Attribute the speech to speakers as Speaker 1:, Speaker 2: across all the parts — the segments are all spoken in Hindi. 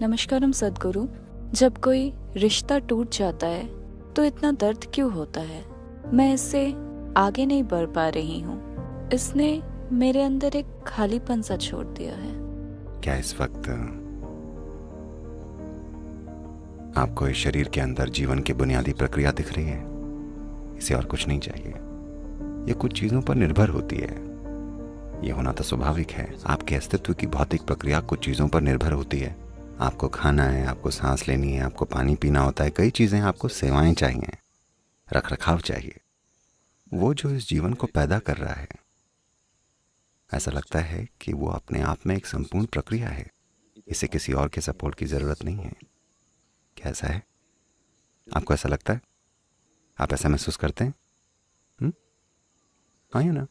Speaker 1: नमस्कारम सद्गुरु। जब कोई रिश्ता टूट जाता है तो इतना दर्द क्यों होता है? मैं इससे आगे नहीं बढ़ पा रही हूँ। इसने मेरे अंदर एक खालीपन सा छोड़ दिया है।
Speaker 2: क्या इस वक्त आपको इस शरीर के अंदर जीवन की बुनियादी प्रक्रिया दिख रही है? इसे और कुछ नहीं चाहिए। ये कुछ चीजों पर निर्भर होती है। ये होना तो स्वाभाविक है। आपके अस्तित्व की भौतिक प्रक्रिया कुछ चीजों पर निर्भर होती है। आपको खाना है, आपको सांस लेनी है, आपको पानी पीना होता है, कई चीजें, आपको सेवाएं चाहिए, रख रखाव चाहिए। वो जो इस जीवन को पैदा कर रहा है, ऐसा लगता है कि वो अपने आप में एक संपूर्ण प्रक्रिया है। इसे किसी और के सपोर्ट की जरूरत नहीं है। क्या ऐसा है? आपको ऐसा लगता है? आप ऐसा महसूस करते हैं? हाँ या ना?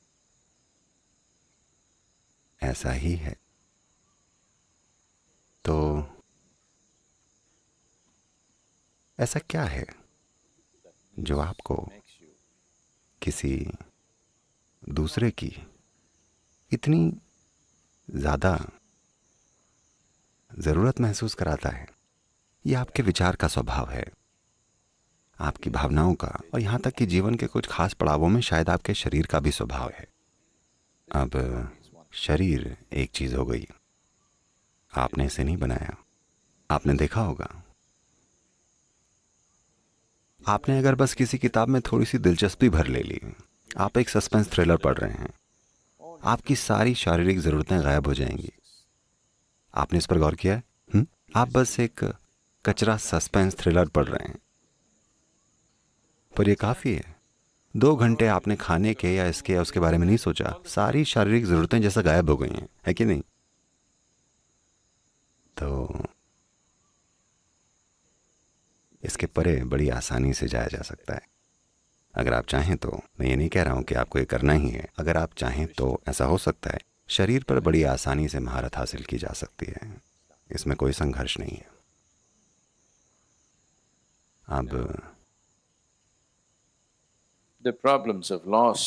Speaker 2: ऐसा ही है। तो ऐसा क्या है जो आपको किसी दूसरे की इतनी ज्यादा जरूरत महसूस कराता है? ये आपके विचार का स्वभाव है, आपकी भावनाओं का, और यहां तक कि जीवन के कुछ खास पड़ावों में शायद आपके शरीर का भी स्वभाव है। अब शरीर एक चीज हो गई। आपने इसे नहीं बनाया। आपने देखा होगा, आपने अगर बस किसी किताब में थोड़ी सी दिलचस्पी भर ले ली, आप एक सस्पेंस थ्रिलर पढ़ रहे हैं, आपकी सारी शारीरिक जरूरतें गायब हो जाएंगी। आपने इस पर गौर किया है? आप बस एक कचरा सस्पेंस थ्रिलर पढ़ रहे हैं, पर यह काफी है। 2 घंटे आपने खाने के या इसके या उसके बारे में नहीं सोचा, सारी शारीरिक जरूरतें जैसे गायब हो गई हैं, है कि नहीं? तो इसके परे बड़ी आसानी से जाया जा सकता है, अगर आप चाहें तो। मैं ये नहीं कह रहा हूं कि आपको ये करना ही है। अगर आप चाहें तो ऐसा हो सकता है। शरीर पर बड़ी आसानी से महारत हासिल की जा सकती है। इसमें कोई संघर्ष नहीं है। अब
Speaker 3: The problems of loss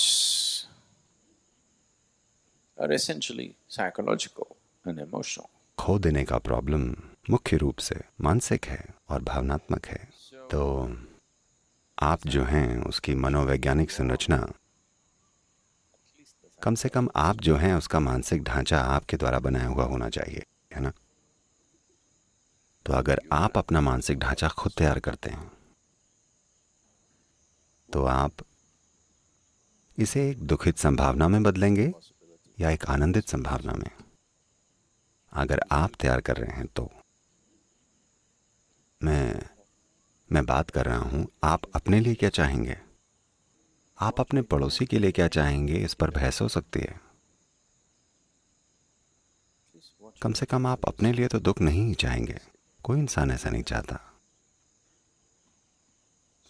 Speaker 3: are essentially psychological and emotional.
Speaker 2: खो देने का प्रॉब्लम मुख्य रूप से मानसिक है और भावनात्मक है। तो आप जो हैं उसकी मनोवैज्ञानिक संरचना, कम से कम आप जो हैं उसका मानसिक ढांचा आपके द्वारा बनाया हुआ होना चाहिए, है ना? तो अगर आप अपना मानसिक ढांचा खुद तैयार करते हैं तो आप इसे एक दुखित संभावना में बदलेंगे या एक आनंदित संभावना में। अगर आप तैयार कर रहे हैं तो मैं बात कर रहा हूं, आप अपने लिए क्या चाहेंगे, आप अपने पड़ोसी के लिए क्या चाहेंगे, इस पर बहस हो सकती है। कम से कम आप अपने लिए तो दुख नहीं चाहेंगे। कोई इंसान ऐसा नहीं चाहता।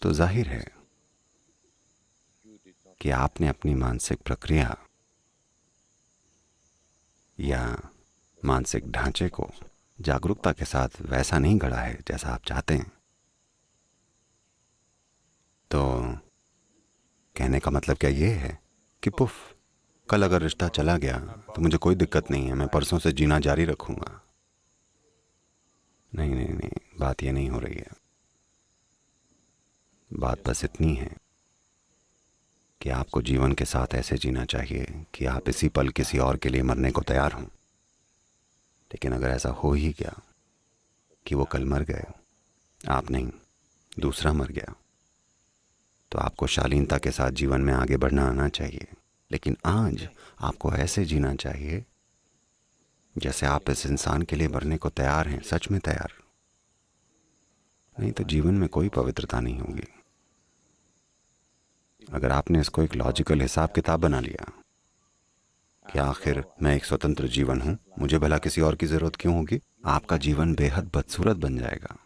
Speaker 2: तो जाहिर है कि आपने अपनी मानसिक प्रक्रिया या मानसिक ढांचे को जागरूकता के साथ वैसा नहीं गढ़ा है जैसा आप चाहते हैं। तो कहने का मतलब क्या ये है कि पुफ, कल अगर रिश्ता चला गया तो मुझे कोई दिक्कत नहीं है, मैं परसों से जीना जारी रखूंगा? नहीं नहीं नहीं, बात ये नहीं हो रही है। बात बस इतनी है कि आपको जीवन के साथ ऐसे जीना चाहिए कि आप इसी पल किसी और के लिए मरने को तैयार हों। लेकिन अगर ऐसा हो ही गया कि वो कल मर गए, आप नहीं, दूसरा मर गया, तो आपको शालीनता के साथ जीवन में आगे बढ़ना आना चाहिए। लेकिन आज आपको ऐसे जीना चाहिए जैसे आप इस इंसान के लिए मरने को तैयार हैं, सच में तैयार। नहीं तो जीवन में कोई पवित्रता नहीं होगी। अगर आपने इसको एक लॉजिकल हिसाब किताब बना लिया कि आखिर मैं एक स्वतंत्र जीवन हूं, मुझे भला किसी और की जरूरत क्यों होगी, आपका जीवन बेहद बदसूरत बन जाएगा।